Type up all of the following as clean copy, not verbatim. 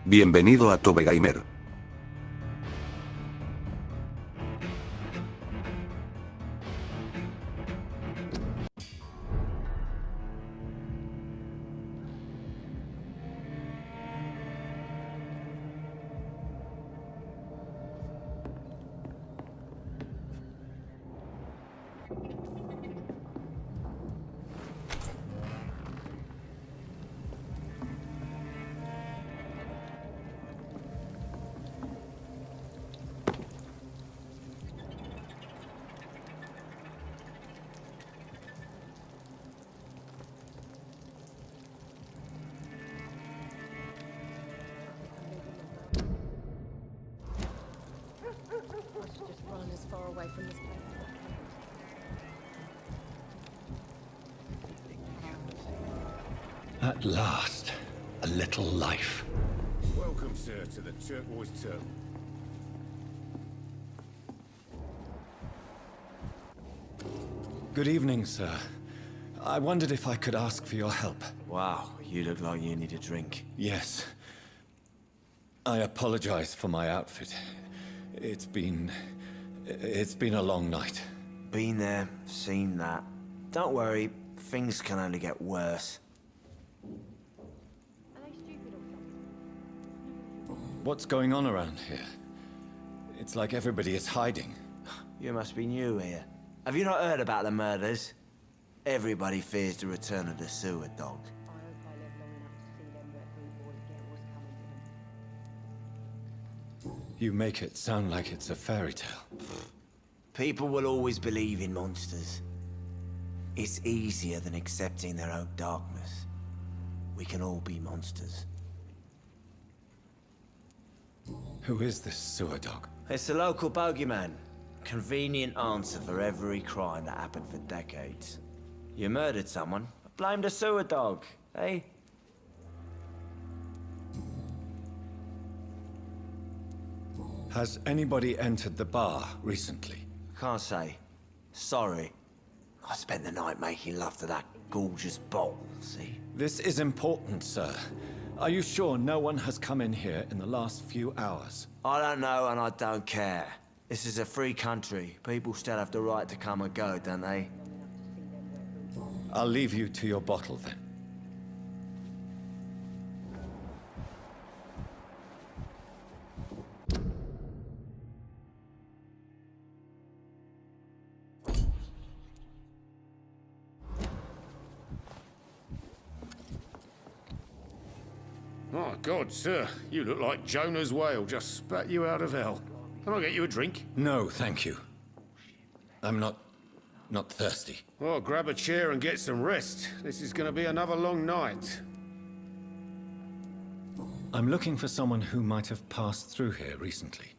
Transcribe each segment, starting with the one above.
Bienvenido a VAMPYR. Just run as far away from this place. At last, a little life. Welcome, sir, to the Turquoise Turtle. Good evening, sir. I wondered if I could ask for your help. Wow, you look like you need a drink. Yes. I apologize for my outfit. It's been a long night. Been there, seen that. Don't worry, things can only get worse. Are they stupid or something? What's going on around here? It's like everybody is hiding. You must be new here. Have you not heard about the murders? Everybody fears the return of the sewer dog. I hope I live long enough to see them wet blue boys get what's coming to them. You make it sound like it's a fairy tale. People will always believe in monsters. It's easier than accepting their own darkness. We can all be monsters. Who is this sewer dog? It's the local bogeyman. Convenient answer for every crime that happened for decades. You murdered someone, blame the sewer dog, eh? Has anybody entered the bar recently? Can't say. Sorry. I spent the night making love to that gorgeous bottle, see? This is important, sir. Are you sure no one has come in here in the last few hours? I don't know and I don't care. This is a free country. People still have the right to come and go, don't they? I'll leave you to your bottle then. My God, sir, you look like Jonah's whale just spat you out of hell. Can I get you a drink? No, thank you. I'm not thirsty. Well, grab a chair and get some rest. This is gonna be another long night. I'm looking for someone who might have passed through here recently.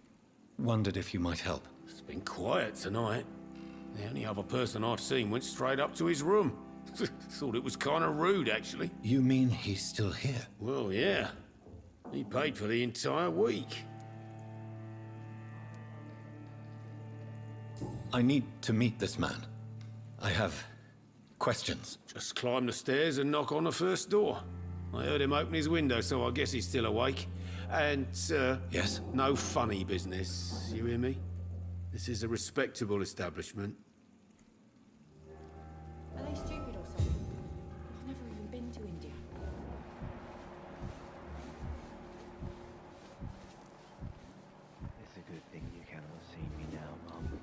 Wondered if you might help. It's been quiet tonight. The only other person I've seen went straight up to his room. Thought it was kind of rude, actually. You mean he's still here? Well, yeah. He paid for the entire week. I need to meet this man. I have questions. Just climb the stairs and knock on the first door. I heard him open his window, so I guess he's still awake. And, Yes? no funny business. You hear me? This is a respectable establishment. Are they stupid or something? I've never even been to India. It's a good thing you cannot see me now, Mum.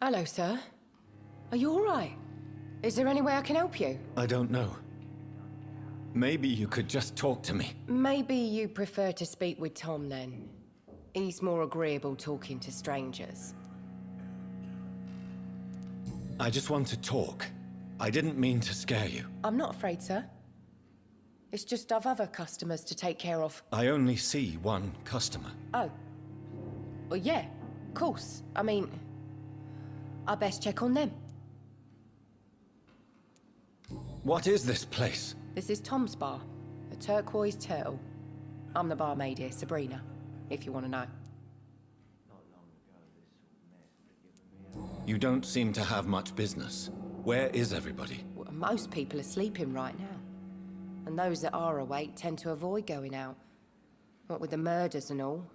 Hello, sir. Are you all right? Is there any way I can help you? I don't know. Maybe you could just talk to me. Maybe you prefer to speak with Tom, then. He's more agreeable talking to strangers. I just want to talk. I didn't mean to scare you. I'm not afraid, sir. It's just I've other customers to take care of. I only see one customer. Oh. Well, yeah, of course. I mean, I best check on them. What is this place? This is Tom's bar, the Turquoise Turtle. I'm the barmaid here, Sabrina, if you want to know. You don't seem to have much business. Where is everybody? Well, most people are sleeping right now. And those that are awake tend to avoid going out. What with the murders and all.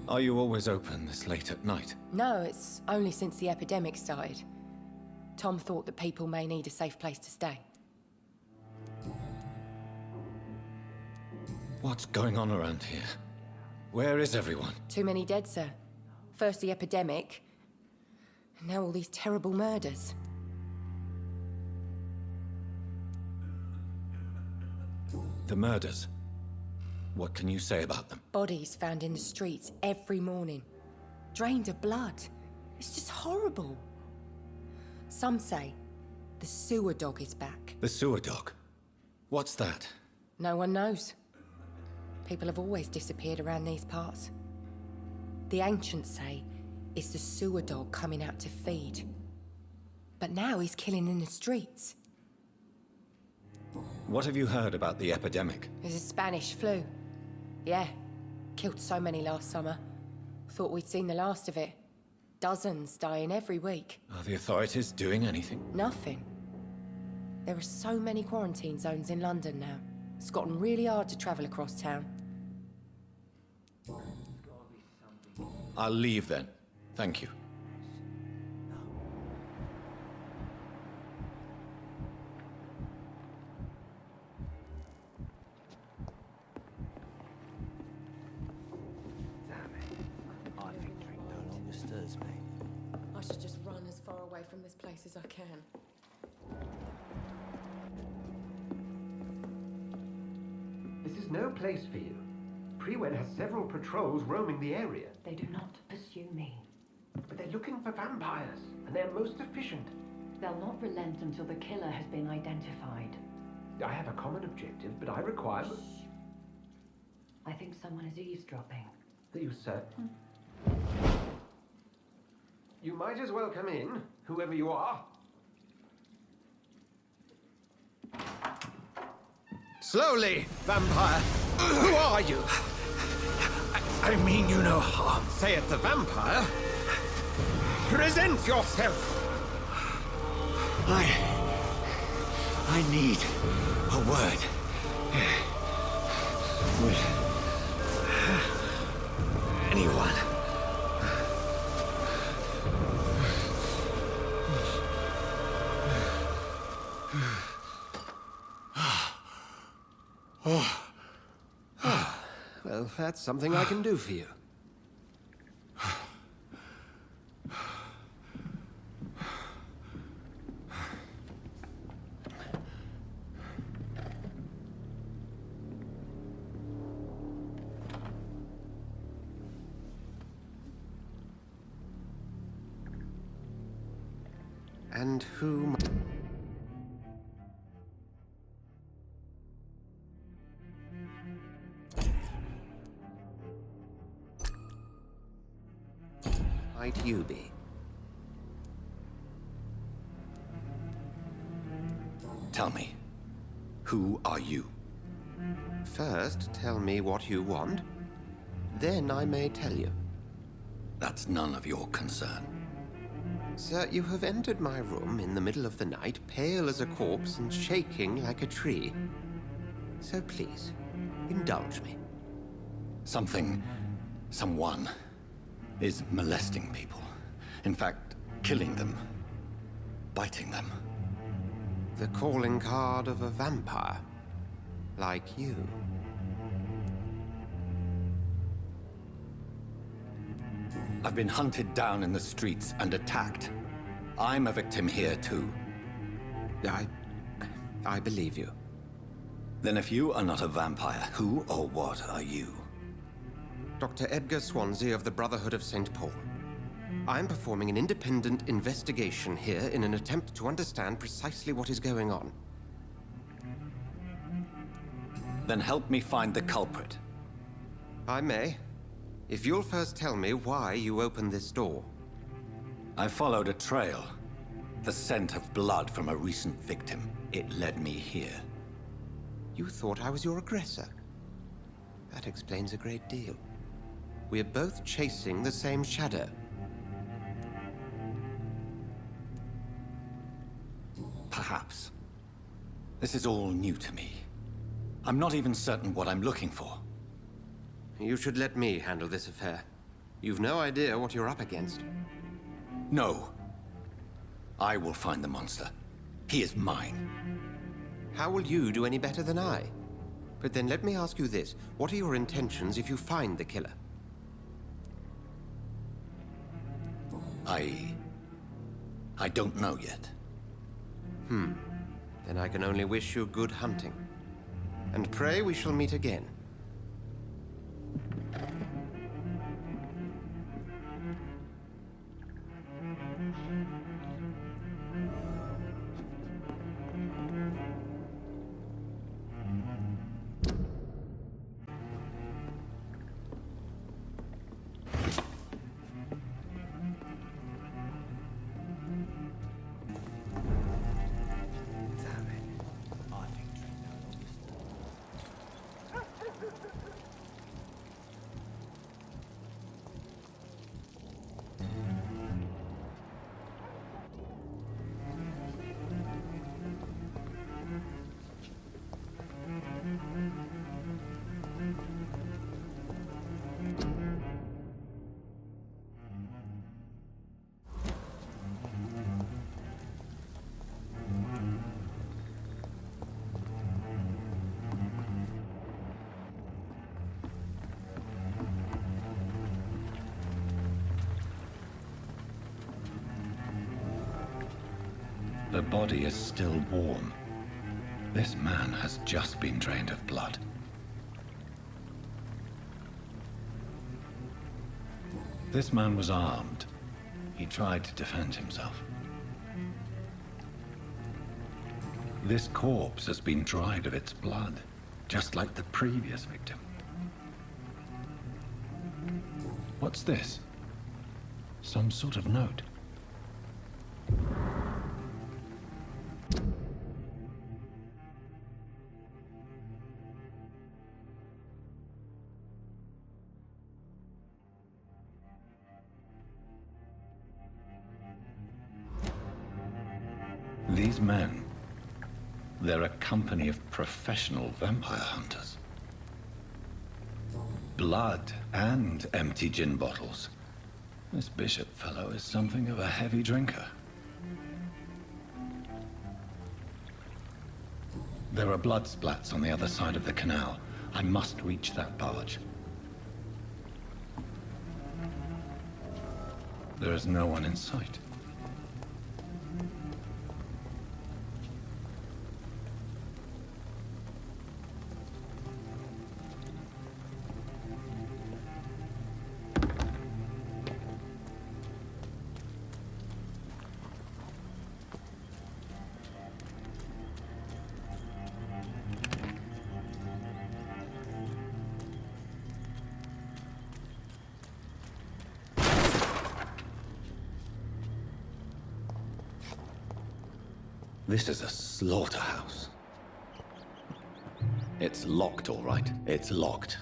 Are you always open this late at night? No, it's only since the epidemic started. Tom thought that people may need a safe place to stay. What's going on around here? Where is everyone? Too many dead, sir. First the epidemic, and now all these terrible murders. The murders. What can you say about them? Bodies found in the streets every morning. Drained of blood. It's just horrible. Some say the sewer dog is back. The sewer dog? What's that? No one knows. People have always disappeared around these parts. The ancients say it's the sewer dog coming out to feed. But now he's killing in the streets. What have you heard about the epidemic? There's a Spanish flu. Yeah. Killed so many last summer. Thought we'd seen the last of it. Dozens dying every week. Are the authorities doing anything? Nothing. There are so many quarantine zones in London now. It's gotten really hard to travel across town. I'll leave then. Thank you. I should just run as far away from this place as I can. This is no place for you. Prewed has several patrols roaming the area. They do not pursue me. But they're looking for vampires, and they're most efficient. They'll not relent until the killer has been identified. I have a common objective, but I require... I think someone is eavesdropping. Are you certain? You might as well come in, whoever you are. Slowly, vampire! Who are you? I mean you no harm, saith the vampire. Present yourself! I need a word. With anyone. Well, that's something I can do for you. And who... might you be? Tell me, who are you? First, tell me what you want. Then I may tell you. That's none of your concern. Sir, you have entered my room in the middle of the night, pale as a corpse and shaking like a tree. So please, indulge me. Someone is molesting people. In fact, killing them. Biting them. The calling card of a vampire. Like you. I've been hunted down in the streets and attacked. I'm a victim here too. I believe you. Then if you are not a vampire, who or what are you? Dr. Edgar Swansea of the Brotherhood of St. Paul. I'm performing an independent investigation here in an attempt to understand precisely what is going on. Then help me find the culprit. I may. If you'll first tell me why you opened this door. I followed a trail. The scent of blood from a recent victim. It led me here. You thought I was your aggressor. That explains a great deal. We're both chasing the same shadow. Perhaps. This is all new to me. I'm not even certain what I'm looking for. You should let me handle this affair. You've no idea what you're up against. No. I will find the monster. He is mine. How will you do any better than I? But then let me ask you this. What are your intentions if you find the killer? I don't know yet. Then I can only wish you good hunting. And pray we shall meet again. The body is still warm. This man has just been drained of blood. This man was armed. He tried to defend himself. This corpse has been dried of its blood, just like the previous victim. What's this? Some sort of note. These men, they're a company of professional vampire hunters. Blood and empty gin bottles. This Bishop fellow is something of a heavy drinker. There are blood splats on the other side of the canal. I must reach that barge. There is no one in sight. This is a slaughterhouse. It's locked, all right. It's locked.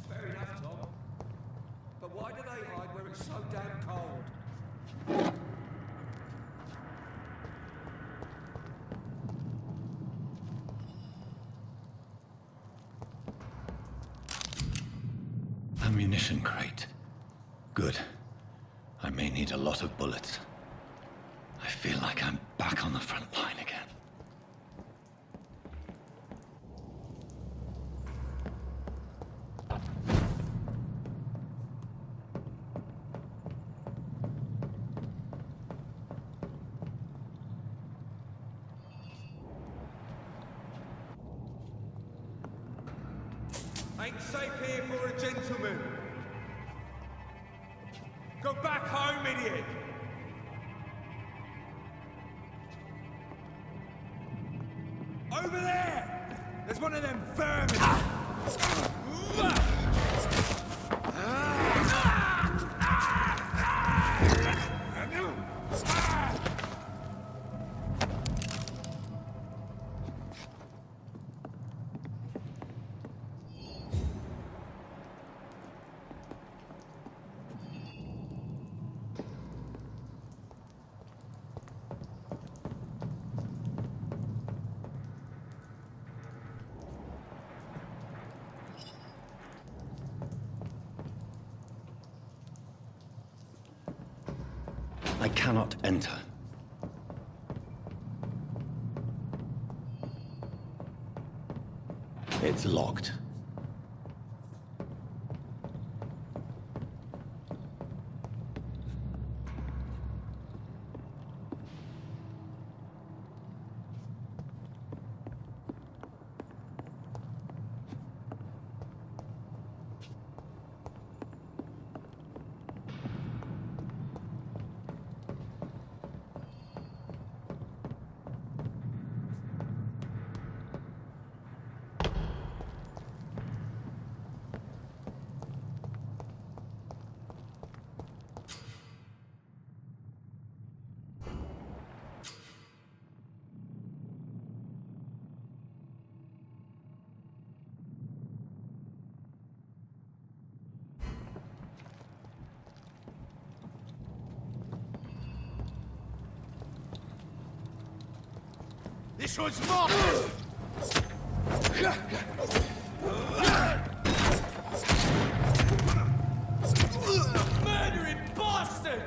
Fair enough, Tom. But why do they hide where it's so damn cold? Ammunition crate. Good. I may need a lot of bullets. I feel like I'm back on the front line again. Ain't safe here for a gentleman. Go back home, idiot! Over there! There's one of them vermin! I cannot enter. It's locked. This one's mine! Murdering bastard!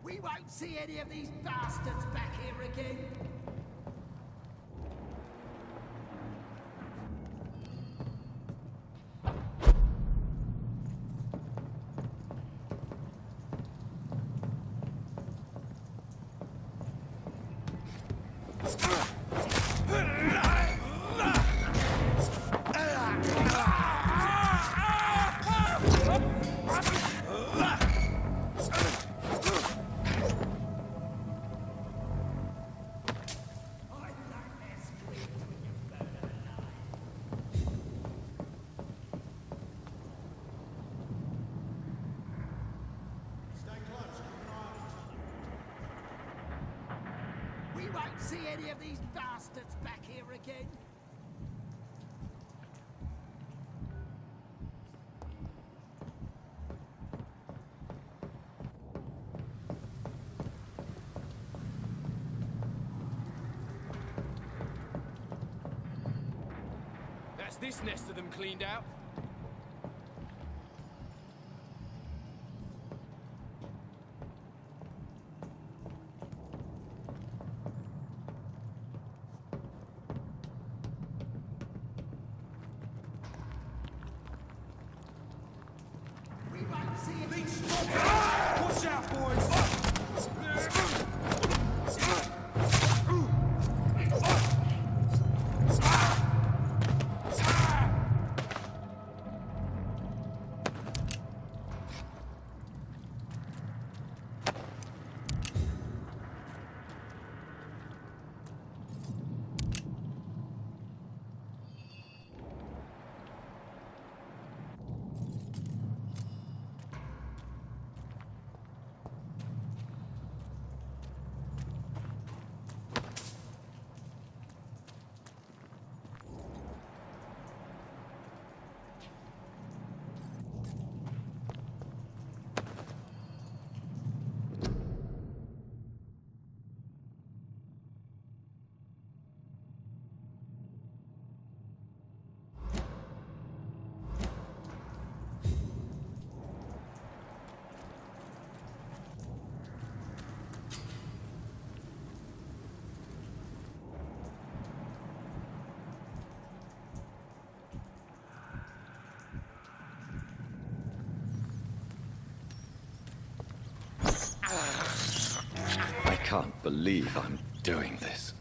We won't see any of these bastards back here again. We won't see any of these bastards back here again. That's this nest of them cleaned out. can't believe I'm doing this.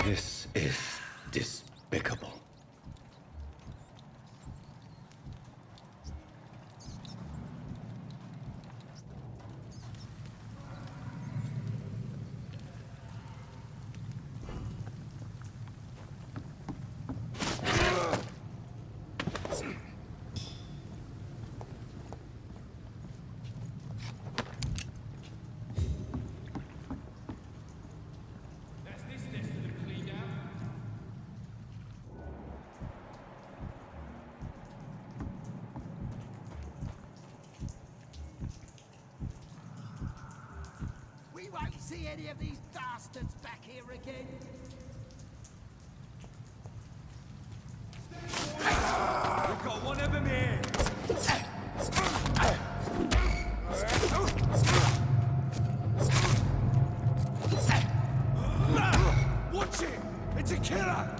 This is despicable. We won't see any of these bastards back here again. We've got one of them here. Watch it! It's a killer!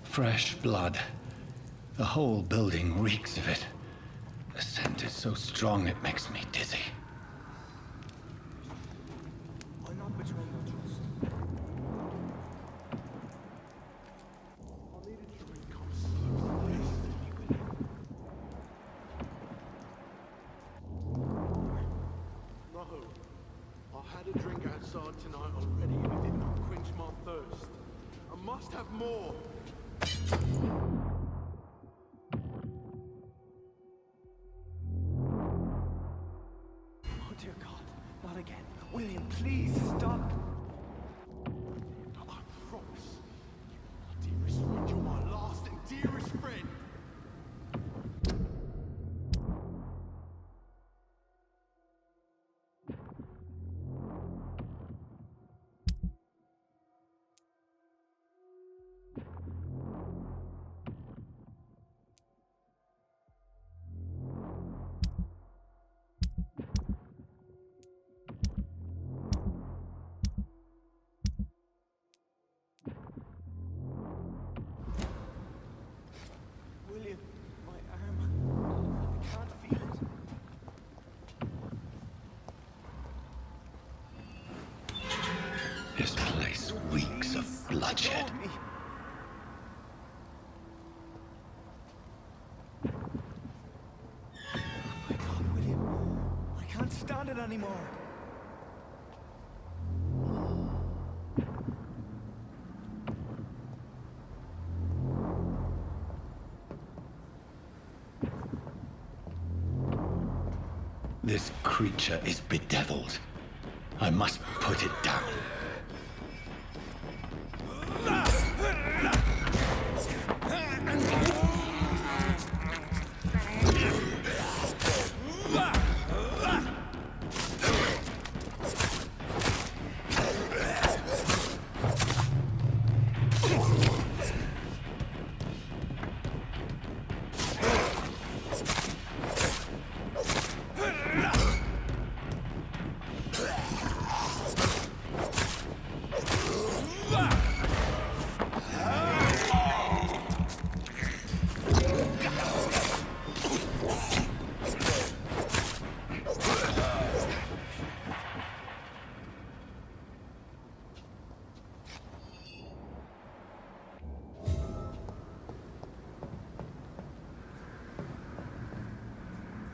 Fresh blood. The whole building reeks of it. The scent is so strong it makes me dizzy. I had a drink outside tonight already and it did not quench my thirst. I must have more. Oh dear God, not again. William, please stop. I promise. You are my dearest friend. You're my last and dearest friend. William, my arm. I can't feel it. This place reeks of bloodshed. Help me. Oh my God, William. I can't stand it anymore. This creature is bedeviled. I must put it down.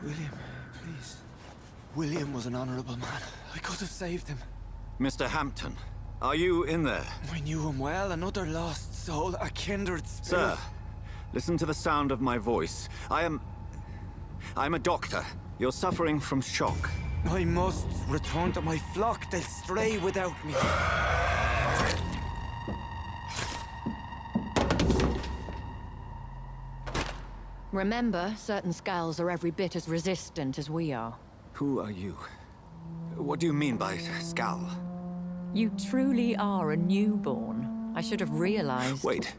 William, please. William was an honorable man. I could have saved him. Mr. Hampton, are you in there? I knew him well, another lost soul, a kindred spirit. Sir, listen to the sound of my voice. I'm a doctor. You're suffering from shock. I must return to my flock. They'll stray without me. Remember, certain skulls are every bit as resistant as we are. Who are you? What do you mean by Skal? You truly are a newborn. I should have realized. Wait.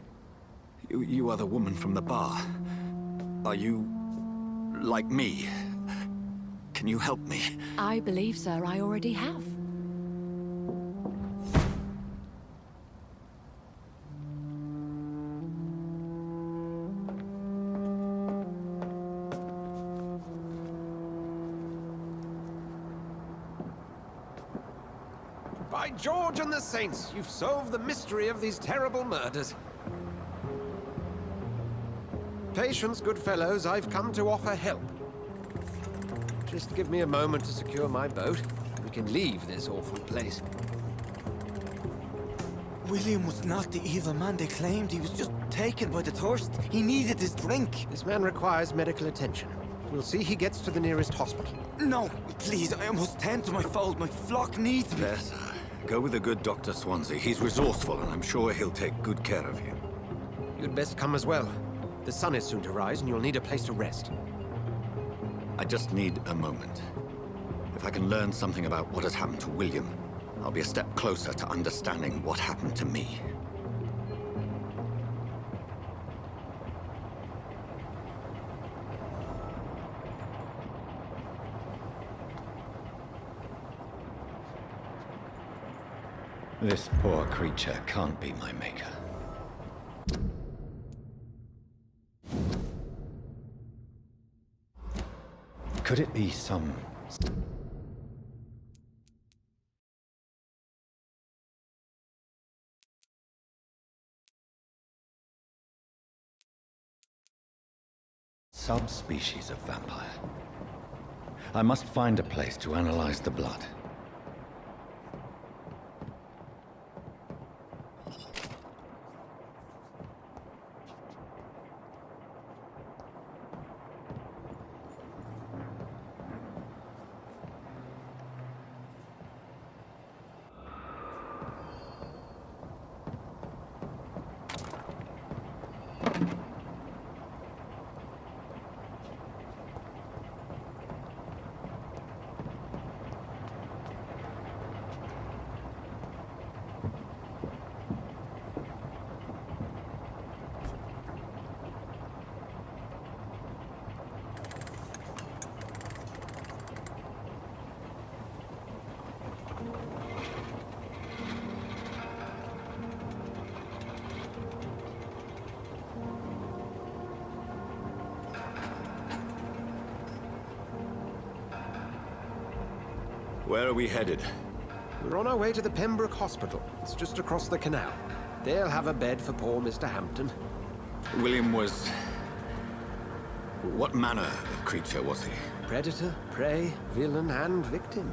You are the woman from the bar. Are you... like me? Can you help me? I believe, sir, I already have. By George and the Saints, you've solved the mystery of these terrible murders. Patience, good fellows, I've come to offer help. Just give me a moment to secure my boat. We can leave this awful place. William was not the evil man they claimed. He was just taken by the thirst. He needed his drink. This man requires medical attention. We'll see he gets to the nearest hospital. No, please, I must tend to my fold. My flock needs me. There, sir. Go with the good Dr. Swansea. He's resourceful, and I'm sure he'll take good care of you. You'd best come as well. The sun is soon to rise, and you'll need a place to rest. I just need a moment. If I can learn something about what has happened to William, I'll be a step closer to understanding what happened to me. This poor creature can't be my maker. Could it be some... subspecies of vampire? I must find a place to analyze the blood. Where are we headed? We're on our way to the Pembroke Hospital. It's just across the canal. They'll have a bed for poor Mr. Hampton. William was... What manner of creature was he? Predator, prey, villain, and victim.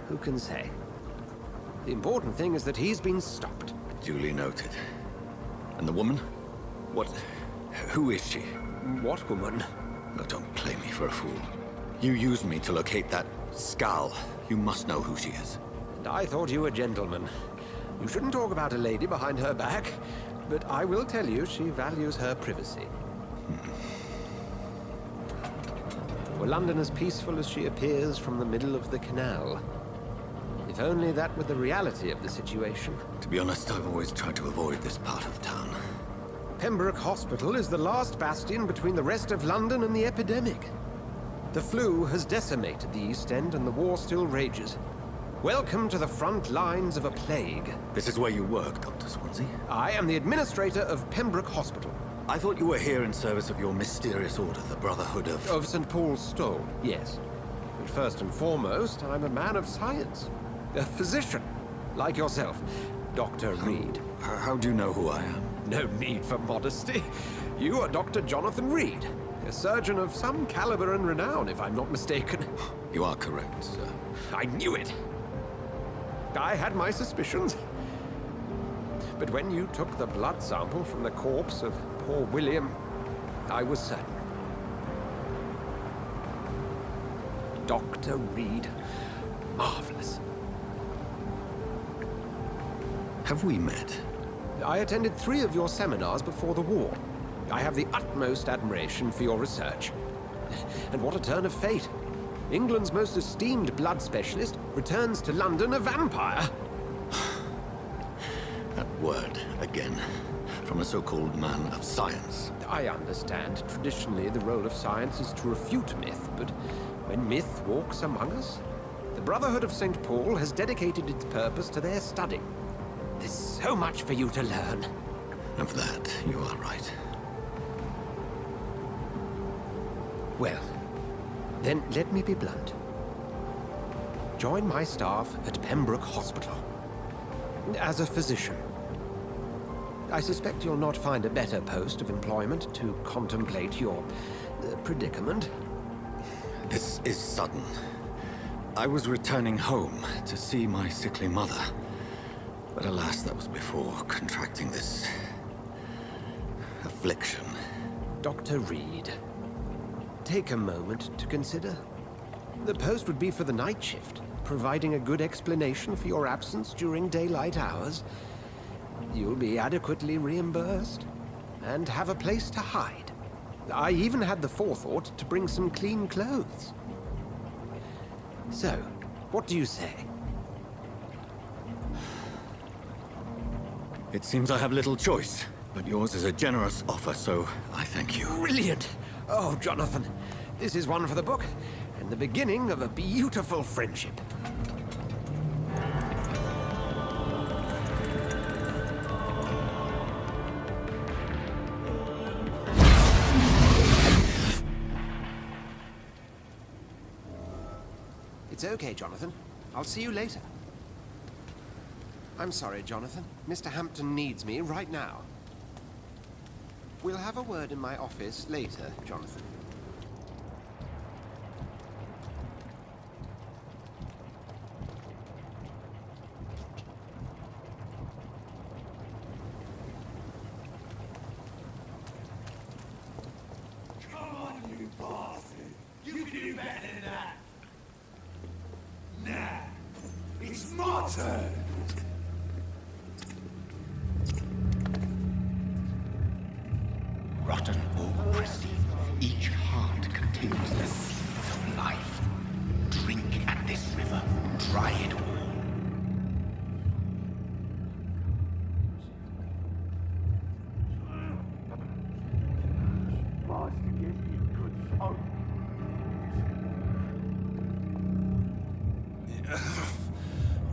Who can say? The important thing is that he's been stopped. Duly noted. And the woman? What... Who is she? What woman? Oh, don't play me for a fool. You used me to locate that skull. You must know who she is. And I thought you a gentleman. You shouldn't talk about a lady behind her back, but I will tell you she values her privacy. Were London as peaceful as she appears from the middle of the canal? If only that were the reality of the situation. To be honest, I've always tried to avoid this part of town. Pembroke Hospital is the last bastion between the rest of London and the epidemic. The flu has decimated the East End and the war still rages. Welcome to the front lines of a plague. This is where you work, Dr. Swansea? I am the administrator of Pembroke Hospital. I thought you were here in service of your mysterious order, the Brotherhood of... Of St. Paul's Stole, yes. But first and foremost, I'm a man of science. A physician, like yourself, Dr. Reed. How do you know who I am? No need for modesty. You are Dr. Jonathan Reed, a surgeon of some caliber and renown, if I'm not mistaken. You are correct, sir. I knew it. I had my suspicions. But when you took the blood sample from the corpse of poor William, I was certain. Dr. Reed. Marvelous. Have we met? I attended 3 of your seminars before the war. I have the utmost admiration for your research. And what a turn of fate. England's most esteemed blood specialist returns to London a vampire. That word, again. From a so-called man of science. I understand. Traditionally, the role of science is to refute myth, but when myth walks among us, the Brotherhood of St. Paul has dedicated its purpose to their study. There's so much for you to learn. Of that, you are right. Well, then let me be blunt. Join my staff at Pembroke Hospital. As a physician. I suspect you'll not find a better post of employment to contemplate your predicament. This is sudden. I was returning home to see my sickly mother. But alas, that was before contracting this... affliction. Dr. Reed, take a moment to consider. The post would be for the night shift, providing a good explanation for your absence during daylight hours. You'll be adequately reimbursed, and have a place to hide. I even had the forethought to bring some clean clothes. So, what do you say? It seems I have little choice, but yours is a generous offer, so I thank you. Brilliant! Oh, Jonathan, this is one for the book, and the beginning of a beautiful friendship. It's okay, Jonathan. I'll see you later. I'm sorry, Jonathan. Mr. Hampton needs me right now. We'll have a word in my office later, Jonathan. Come on, you bastard! You can do better than that! Nah, it's my turn! Rotten or pristine, each heart contains the seed of life. Drink at this river, dry it all.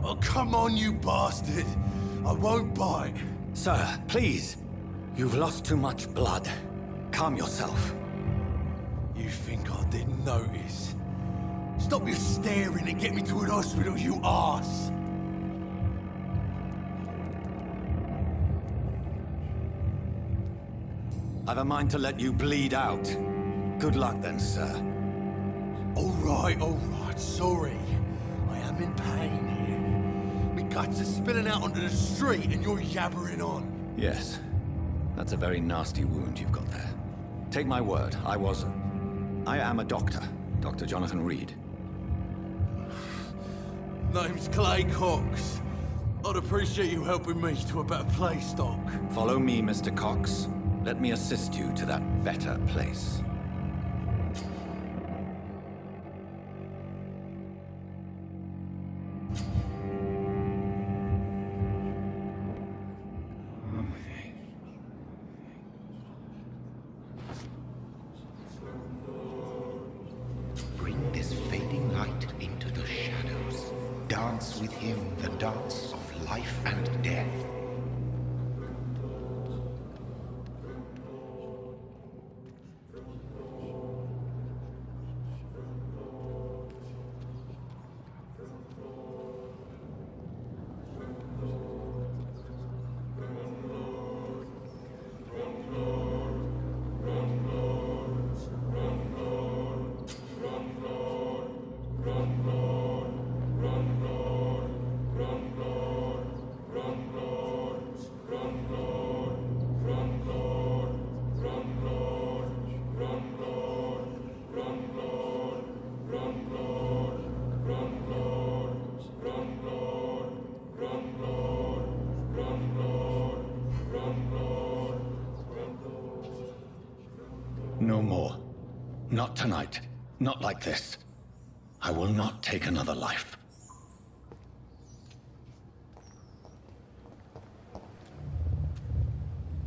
Oh, come on, you bastard! I won't bite. Sir, please. You've lost too much blood. Calm yourself. You think I didn't notice? Stop your staring and get me to an hospital, you arse! I've a mind to let you bleed out. Good luck then, sir. All right, sorry. I am in pain here. Me guts are spilling out onto the street and you're yabbering on. Yes. That's a very nasty wound you've got there. Take my word, I am a doctor. Dr. Jonathan Reed. Name's Clay Cox. I'd appreciate you helping me to a better place, Doc. Follow me, Mr. Cox. Let me assist you to that better place. Bring this fading light into the shadows. Dance with him the dance of life and death. No more. Not tonight. Not like this. I will not take another life.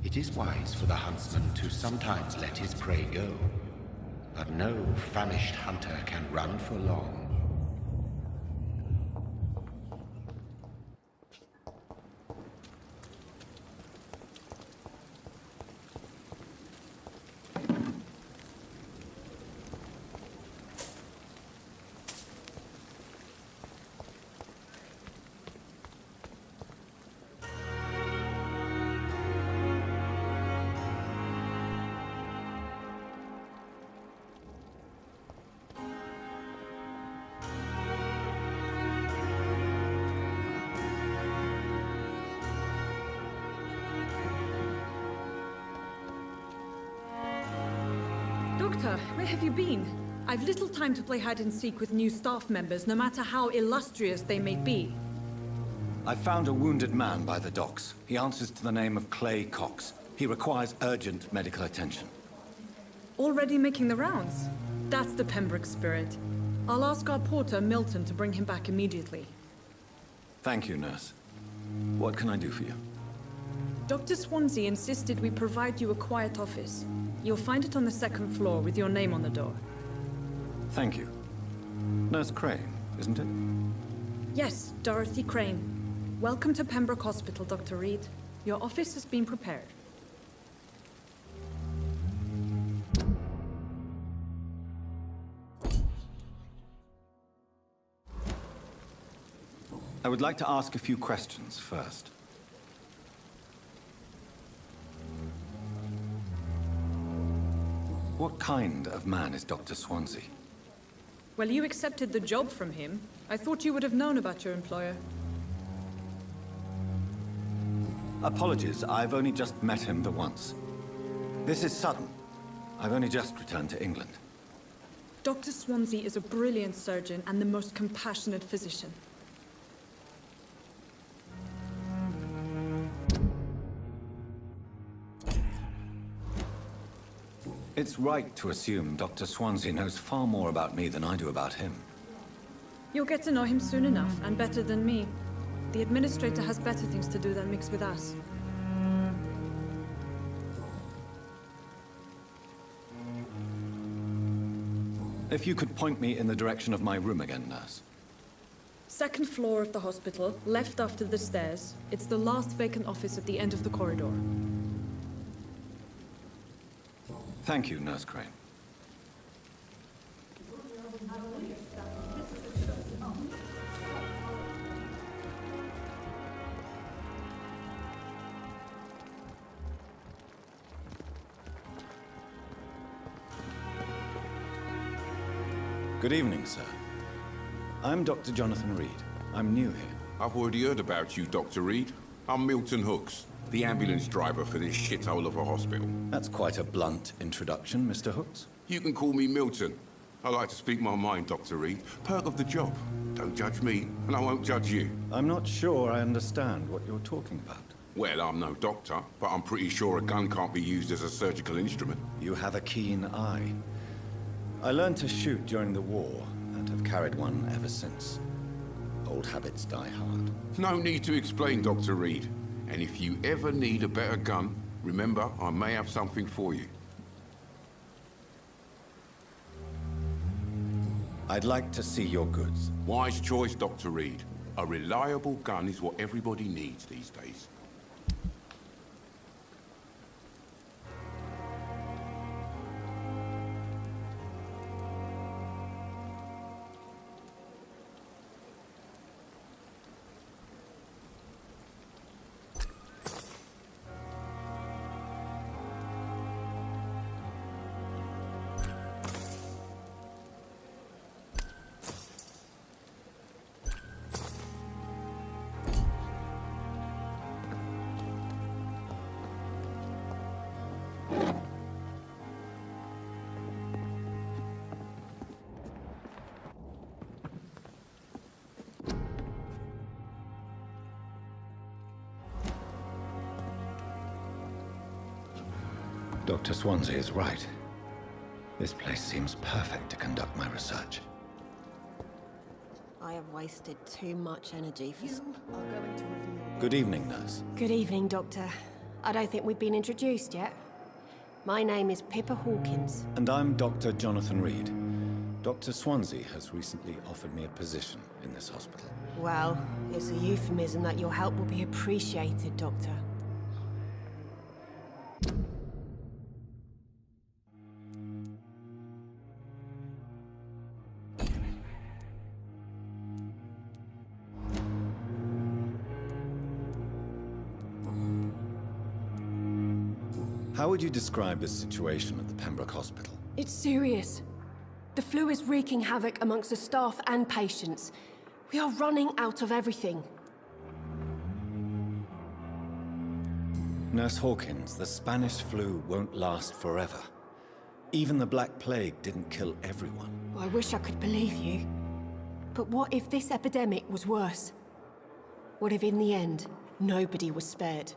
It is wise for the huntsman to sometimes let his prey go. But no famished hunter can run for long. Doctor, where have you been? I've little time to play hide and seek with new staff members, no matter how illustrious they may be. I found a wounded man by the docks. He answers to the name of Clay Cox. He requires urgent medical attention. Already making the rounds? That's the Pembroke spirit. I'll ask our porter, Milton, to bring him back immediately. Thank you, nurse. What can I do for you? Dr. Swansea insisted we provide you a quiet office. You'll find it on the second floor with your name on the door. Thank you. Nurse Crane, isn't it? Yes, Dorothy Crane. Welcome to Pembroke Hospital, Dr. Reed. Your office has been prepared. I would like to ask a few questions first. What kind of man is Dr. Swansea? Well, you accepted the job from him. I thought you would have known about your employer. Apologies, I've only just met him the once. This is sudden. I've only just returned to England. Dr. Swansea is a brilliant surgeon and the most compassionate physician. It's right to assume Dr. Swansea knows far more about me than I do about him. You'll get to know him soon enough, and better than me. The administrator has better things to do than mix with us. If you could point me in the direction of my room again, nurse. Second floor of the hospital, left after the stairs. It's the last vacant office at the end of the corridor. Thank you, Nurse Crane. Good evening, sir. I'm Dr. Jonathan Reed. I'm new here. I've already heard about you, Dr. Reed. I'm Milton Hooks, the ambulance driver for this shithole of a hospital. That's quite a blunt introduction, Mr. Hooks. You can call me Milton. I like to speak my mind, Dr. Reed. Perk of the job. Don't judge me, and I won't judge you. I'm not sure I understand what you're talking about. Well, I'm no doctor, but I'm pretty sure a gun can't be used as a surgical instrument. You have a keen eye. I learned to shoot during the war, and have carried one ever since. Old habits die hard. No need to explain, Dr. Reed. And if you ever need a better gun, remember, I may have something for you. I'd like to see your goods. Wise choice, Dr. Reed. A reliable gun is what everybody needs these days. Dr. Swansea is right. This place seems perfect to conduct my research. I have wasted too much energy for... Good evening, nurse. Good evening, Doctor. I don't think we've been introduced yet. My name is Pippa Hawkins. And I'm Dr. Jonathan Reed. Dr. Swansea has recently offered me a position in this hospital. Well, it's a euphemism that your help will be appreciated, Doctor. How would you describe the situation at the Pembroke Hospital? It's serious. The flu is wreaking havoc amongst the staff and patients. We are running out of everything. Nurse Hawkins, the Spanish flu won't last forever. Even the Black Plague didn't kill everyone. I wish I could believe you. But what if this epidemic was worse? What if in the end, nobody was spared?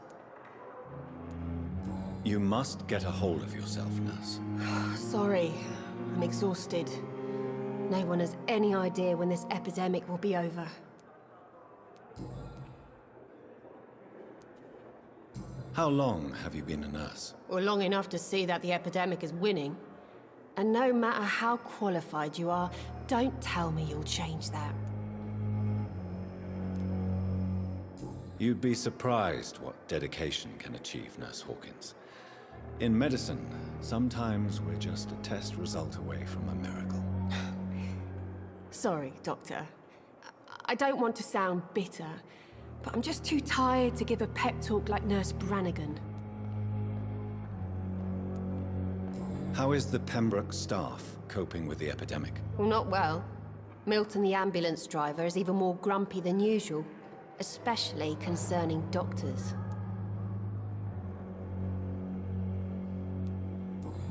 You must get a hold of yourself, nurse. Sorry, I'm exhausted. No one has any idea when this epidemic will be over. How long have you been a nurse? Well, long enough to see that the epidemic is winning. And no matter how qualified you are, don't tell me you'll change that. You'd be surprised what dedication can achieve, Nurse Hawkins. In medicine, sometimes we're just a test result away from a miracle. Sorry, Doctor. I don't want to sound bitter, but I'm just too tired to give a pep talk like Nurse Brannigan. How is the Pembroke staff coping with the epidemic? Well, not well. Milton, the ambulance driver, is even more grumpy than usual, especially concerning doctors.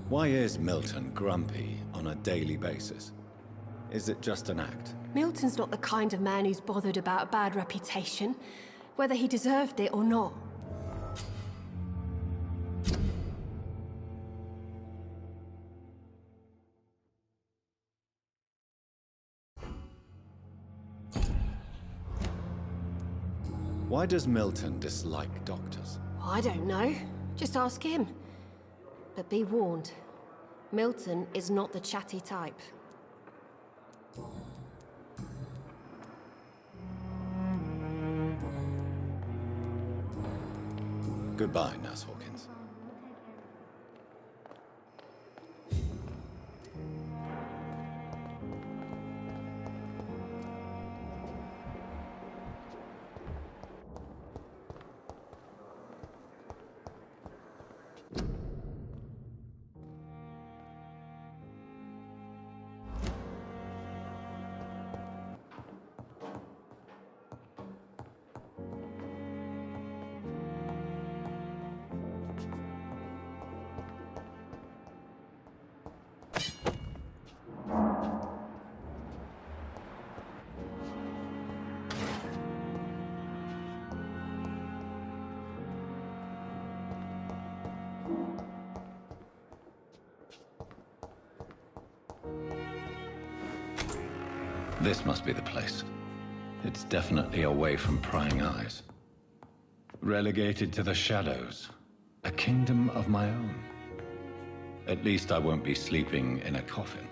Why is Milton grumpy on a daily basis? Is it just an act? Milton's not the kind of man who's bothered about a bad reputation, whether he deserved it or not. Why does Milton dislike doctors? I don't know. Just ask him. But be warned, Milton is not the chatty type. Goodbye, Nurse Hawkins. This must be the place. It's definitely away from prying eyes. Relegated to the shadows. A kingdom of my own. At least I won't be sleeping in a coffin.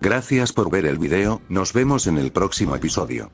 Gracias por ver el video, nos vemos en el próximo episodio.